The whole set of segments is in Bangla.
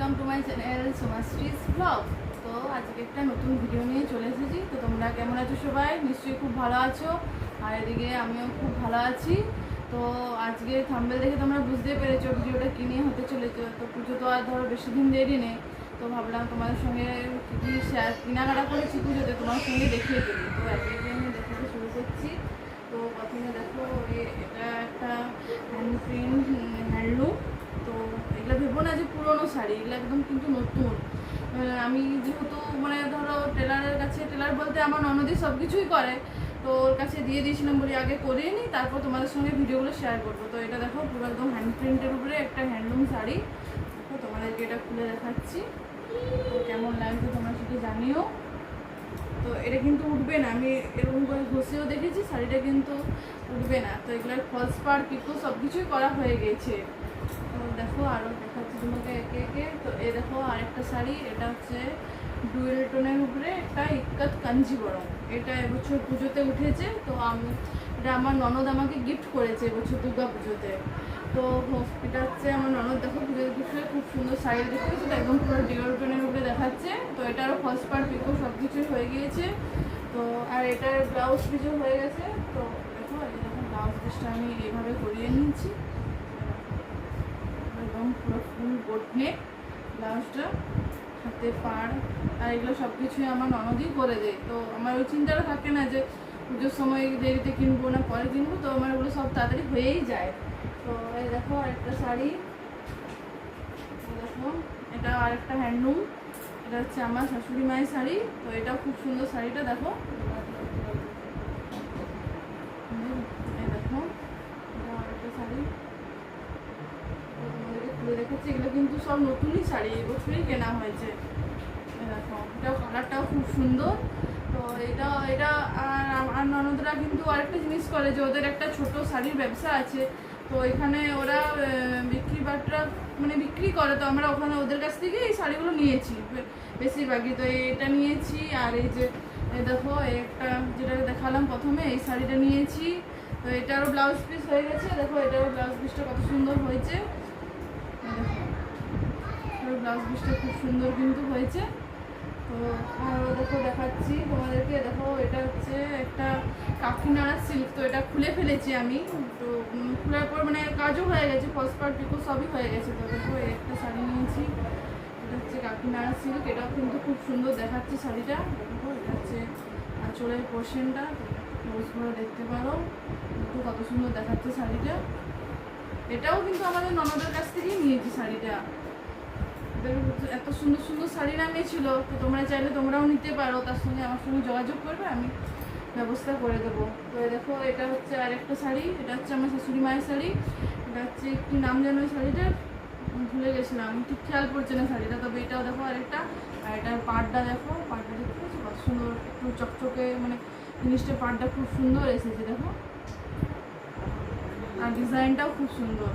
Welcome to my channel Somashree's vlog. তো আজকে একটা নতুন ভিডিও নিয়ে চলে এসেছি। তো তোমরা কেমন আছো? সবাই নিশ্চয়ই খুব ভালো আছো, আর এদিকে আমিও খুব ভালো আছি। তো আজকে থাম্বনেল দেখে তোমরা বুঝতে পেরেছো ভিডিওটা কী নিয়ে হতে চলেছে। তো পুজো তো আর ধরো বেশি দিন দেরি নেই, তো ভাবলাম তোমাদের সঙ্গে কী কেনাকাটা করেছি পুজোতে তোমার সঙ্গে দেখিয়ে দেবো। তো একে আমি দেখাতে শুরু করছি। তো প্রথমে দেখো এটা একটা হ্যান্ডলুম। তো এগুলো ভেবো না যে পুরোনো শাড়ি, এগুলো একদম কিন্তু নতুন। আমি যেহেতু মানে ধরো টেলারের কাছে, টেলার বলতে আমার ননদি সব কিছুই করে, তো ওর কাছে দিয়ে দিয়েছিলাম বলি আগে করিয়ে নিই, তারপর তোমাদের সঙ্গে ভিডিওগুলো শেয়ার করবো। তো এটা দেখো পুরো একদম হ্যান্ড প্রিন্টের উপরে একটা হ্যান্ডলুম শাড়ি। দেখো তোমাদেরকে এটা খুলে দেখাচ্ছি, তো কেমন লাগছে তোমরা সেটা জানিও। তো এটা কিন্তু উঠবে না, আমি এরকম করে ঘষেও দেখেছি, শাড়িটা কিন্তু উঠবে না। তো এগুলোর ফলস পাড় পিকো সব কিছুই করা হয়ে গেছে। তো দেখো আরও দেখাচ্ছি তোমাকে একে একে। তো এ দেখো আরেকটা শাড়ি, এটা হচ্ছে ডুয়েল টোনের উপরে একটা ইক্কাত কাঞ্জিবরম। এটা এবছর পুজোতে উঠেছে। তো এটা আমার ননদ আমাকে গিফট করেছে এবছর দুর্গা পুজোতে। তো এটা হচ্ছে আমার ননদ, দেখো পুজোর পুজোয় খুব সুন্দর শাড়ি দেখতে পাচ্ছি, একদম পুরো ডুয়েল টোনের উপরে দেখাচ্ছে। তো এটারও ফার্স্ট পার্ট পিকো সব কিছুই হয়ে গিয়েছে। তো আর এটার ব্লাউজ পিসও হয়ে গেছে। তো দেখো এই দেখো ব্লাউজ পিসটা আমি এইভাবে করিয়ে নিয়েছি, একদম পুরো ফুল বোট নেক ব্লাউজটা, হাতে পাড় আর এগুলো সব কিছুই আমার ননদই করে দেয়। তো আমার ওই চিন্তাটা থাকে না যে পুজোর সময় দেরিতে কিনবো না পরে কিনবো, তো আমার ওগুলো সব তাড়াতাড়ি হয়েই যায়। তো এই দেখো আরেকটা শাড়ি, দেখো এটা আরেকটা হ্যান্ডলুম। এটা হচ্ছে আমার শাশুড়ি মায়ের শাড়ি। তো এটাও খুব সুন্দর শাড়িটা, দেখো এই দেখো এটা আরেকটা শাড়ি খুলে দেখাচ্ছি। এগুলো কিন্তু সব নতুনই শাড়ি, এবছরই কেনা হয়েছে। দেখো এটাও কালারটাও খুব সুন্দর। তো এটা আর ননদরা কিন্তু আরেকটা জিনিস করে যে ওদের একটা ছোট শাড়ির ব্যবসা আছে। তো এখানে ওরা বিক্রি করে। তো আমরা ওখানে ওদের কাছ থেকে এই শাড়িগুলো নিয়েছি বেশিরভাগই। তো এটা নিয়েছি, আর এই যে দেখো একটা যেটা দেখালাম প্রথমে, এই শাড়িটা নিয়েছি। তো এটারও ব্লাউজ পিস হয়ে গেছে। দেখো এটারও ব্লাউজ পিসটা কত সুন্দর হয়েছে, ব্লাউজ পিসটা খুব সুন্দর কিন্তু হয়েছে। তো আরও দেখো দেখাচ্ছি তোমাদেরকে। দেখো এটা হচ্ছে একটা কাকিনাড়া সিল্ক। তো এটা খুলে ফেলেছি আমি। তো খোলার পর মানে কাজও হয়ে গেছে, ফার্স্ট পার্ট পিকো সবই হয়ে গেছে। তো দেখো এই একটা শাড়ি নিয়েছি, এটা হচ্ছে কাকিনাড়া সিল্ক। এটাও কিন্তু খুব সুন্দর দেখাচ্ছে শাড়িটা। দেখো এটা হচ্ছে আঁচলের পোর্শনটা, ক্লোজ করে দেখতে পারো, দেখো কত সুন্দর দেখাচ্ছে শাড়িটা। এটাও কিন্তু আমাদের ননদের কাছ থেকেই নিয়েছি শাড়িটা। এত সুন্দর সুন্দর শাড়ি নামিয়েছিল। তো তোমরা চাইলে তোমরাও নিতে পারো, তার সঙ্গে আমার সঙ্গে যোগাযোগ করবে, আমি ব্যবস্থা করে দেবো। তো দেখো এটা হচ্ছে আরেকটা শাড়ি, এটা হচ্ছে আমার শাশুড়ি মায়ের শাড়ি। এটা হচ্ছে একটু নাম জানো ওই শাড়িটার, ভুলে গেছিলাম, ঠিক খেয়াল পড়ছে না শাড়িটা। তবে এটাও দেখো আরেকটা। আর এটার পাড়টা দেখো, পাড়টা দেখতে পাচ্ছি কত সুন্দর, একটু চকচকে মানে জিনিসটার পাড়টা খুব সুন্দর এসেছে দেখো, আর ডিজাইনটাও খুব সুন্দর।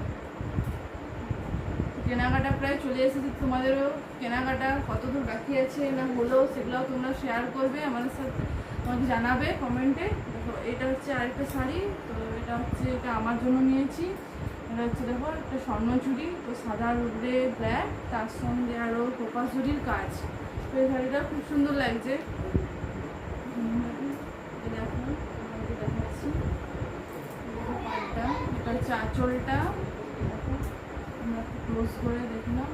কেনাকাটা প্রায় চলে এসেছে, তোমাদেরও কেনাকাটা কতদূর বাকি আছে না হলো সেগুলোও তোমরা শেয়ার করবে আমাদের সাথে, আমাকে জানাবে কমেন্টে। দেখো এটা হচ্ছে আরেকটা শাড়ি। তো এটা হচ্ছে এটা আমার জন্য নিয়েছি। এটা হচ্ছে দেখো একটা স্বর্ণচুড়ি, তো সাদার উপরে ব্ল্যাক, তার সঙ্গে আরও কোপাস জুড়ির কাজ। তো এই শাড়িটা খুব সুন্দর লাগছে। দেখো দেখাচ্ছি, পাড়টা, এটা হচ্ছে আঁচলটা। দেখো আমরা ক্লোজ করে দেখলাম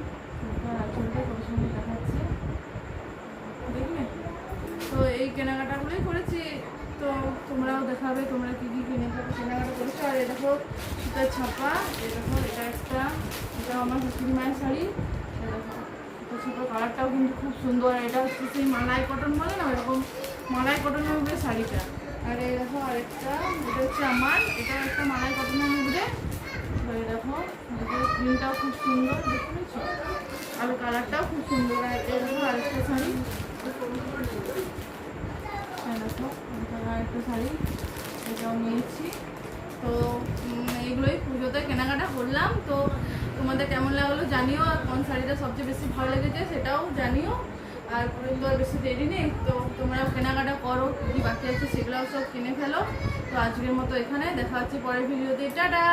আঁচলটা কত সুন্দর দেখাচ্ছে, দেখলে। তো এই কেনাকাটাগুলোই করেছি। তো তোমরাও দেখাবে তোমরা কী কী কেনাকাটা করেছো। আর এ দেখো সুতার ছাপা, এ দেখো এটা একটা, এটা আমার শাশুড়ি মায়ের শাড়ি। দেখো সুতার ছাপা, কালারটাও কিন্তু খুব সুন্দর। আর এটা হচ্ছে সেই মালাই কটন বলে না, ওরকম মালাই কটনের উপরে শাড়িটা। আর এই দেখো আরেকটা, এটা হচ্ছে আমার, এটাও একটা মালাই কটনের উপরে। দেখো প্রিন্টটাও খুব সুন্দর, দেখতে পেয়েছ, আর কালারটাও খুব সুন্দর। আর এই দেখো আরেকটা শাড়ি, দেখো আরেকটা শাড়ি, এটাও নিয়েছি। তো এইগুলোই পুজোতে কেনাকাটা করলাম। তো তোমাদের কেমন লাগলো জানিও, আর কোন শাড়িটা সবচেয়ে বেশি ভালো লেগেছে সেটাও জানিও। আর পুজো আর বেশি দেরি নেই, তো তোমরাও কেনাকাটা করো, কী বাকি আছে সেগুলোও সব কিনে ফেলো। তো আজকের মতো এখানে দেখা হচ্ছে পরের ভিডিওতে, টাটা।